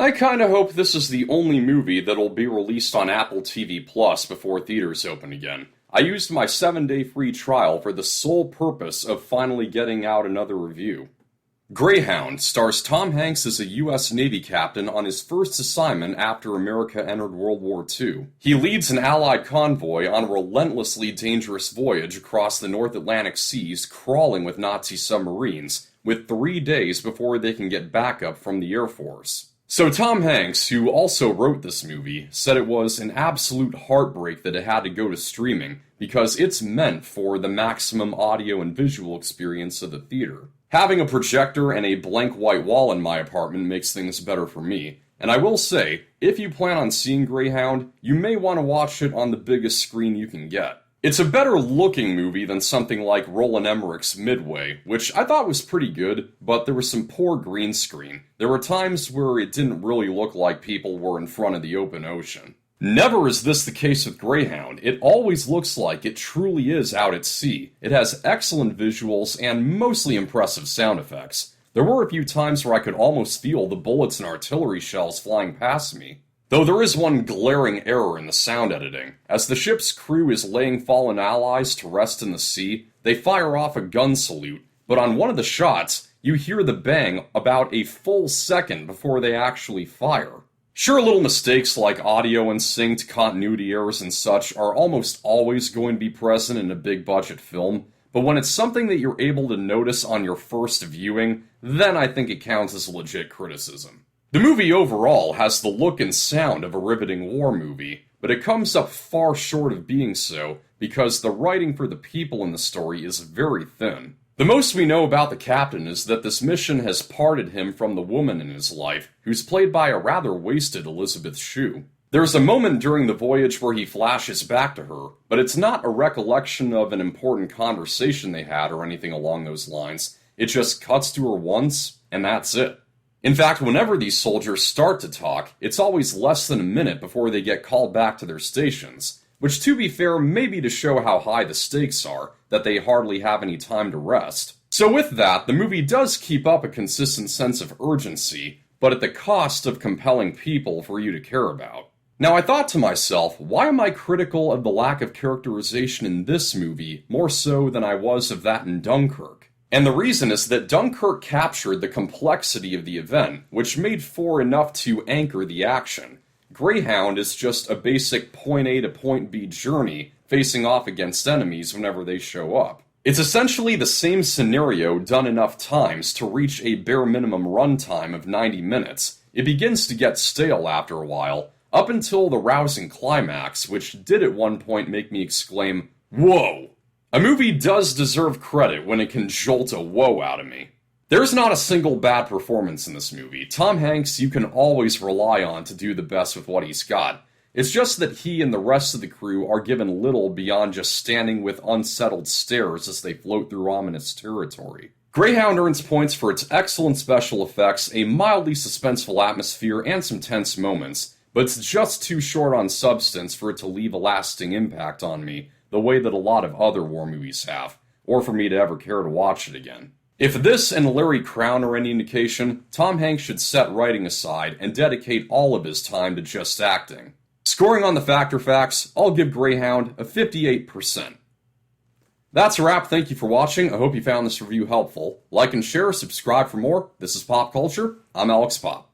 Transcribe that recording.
I kinda hope this is the only movie that'll be released on Apple TV Plus before theaters open again. I used my 7-day free trial for the sole purpose of finally getting out another review. Greyhound stars Tom Hanks as a U.S. Navy captain on his first assignment after America entered World War II. He leads an Allied convoy on a relentlessly dangerous voyage across the North Atlantic seas, crawling with Nazi submarines, with 3 days before they can get backup from the Air Force. So Tom Hanks, who also wrote this movie, said it was an absolute heartbreak that it had to go to streaming because it's meant for the maximum audio and visual experience of the theater. Having a projector and a blank white wall in my apartment makes things better for me, and I will say, if you plan on seeing Greyhound, you may want to watch it on the biggest screen you can get. It's a better looking movie than something like Roland Emmerich's Midway, which I thought was pretty good, but there was some poor green screen. There were times where it didn't really look like people were in front of the open ocean. Never is this the case with Greyhound. It always looks like it truly is out at sea. It has excellent visuals and mostly impressive sound effects. There were a few times where I could almost feel the bullets and artillery shells flying past me. Though there is one glaring error in the sound editing. As the ship's crew is laying fallen allies to rest in the sea, they fire off a gun salute, but on one of the shots, you hear the bang about a full second before they actually fire. Sure, little mistakes like audio and synced continuity errors and such are almost always going to be present in a big budget film, but when it's something that you're able to notice on your first viewing, then I think it counts as legit criticism. The movie overall has the look and sound of a riveting war movie, but it comes up far short of being so because the writing for the people in the story is very thin. The most we know about the captain is that this mission has parted him from the woman in his life, who's played by a rather wasted Elizabeth Shue. There's a moment during the voyage where he flashes back to her, but it's not a recollection of an important conversation they had or anything along those lines. It just cuts to her once, and that's it. In fact, whenever these soldiers start to talk, it's always less than a minute before they get called back to their stations, which to be fair may be to show how high the stakes are, that they hardly have any time to rest. So with that, the movie does keep up a consistent sense of urgency, but at the cost of compelling people for you to care about. Now I thought to myself, why am I critical of the lack of characterization in this movie more so than I was of that in Dunkirk? And the reason is that Dunkirk captured the complexity of the event, which made for enough to anchor the action. Greyhound is just a basic point A to point B journey, facing off against enemies whenever they show up. It's essentially the same scenario done enough times to reach a bare minimum runtime of 90 minutes. It begins to get stale after a while, up until the rousing climax, which did at one point make me exclaim, "Whoa!" A movie does deserve credit when it can jolt a whoa out of me. There's not a single bad performance in this movie. Tom Hanks you can always rely on to do the best with what he's got. It's just that he and the rest of the crew are given little beyond just standing with unsettled stares as they float through ominous territory. Greyhound earns points for its excellent special effects, a mildly suspenseful atmosphere, and some tense moments, but it's just too short on substance for it to leave a lasting impact on me, the way that a lot of other war movies have, or for me to ever care to watch it again. If this and Larry Crown are any indication, Tom Hanks should set writing aside and dedicate all of his time to just acting. Scoring on the Factor Facts, I'll give Greyhound a 58%. That's a wrap, thank you for watching, I hope you found this review helpful. Like and share, subscribe for more. This is Pop Culture, I'm Alex Pop.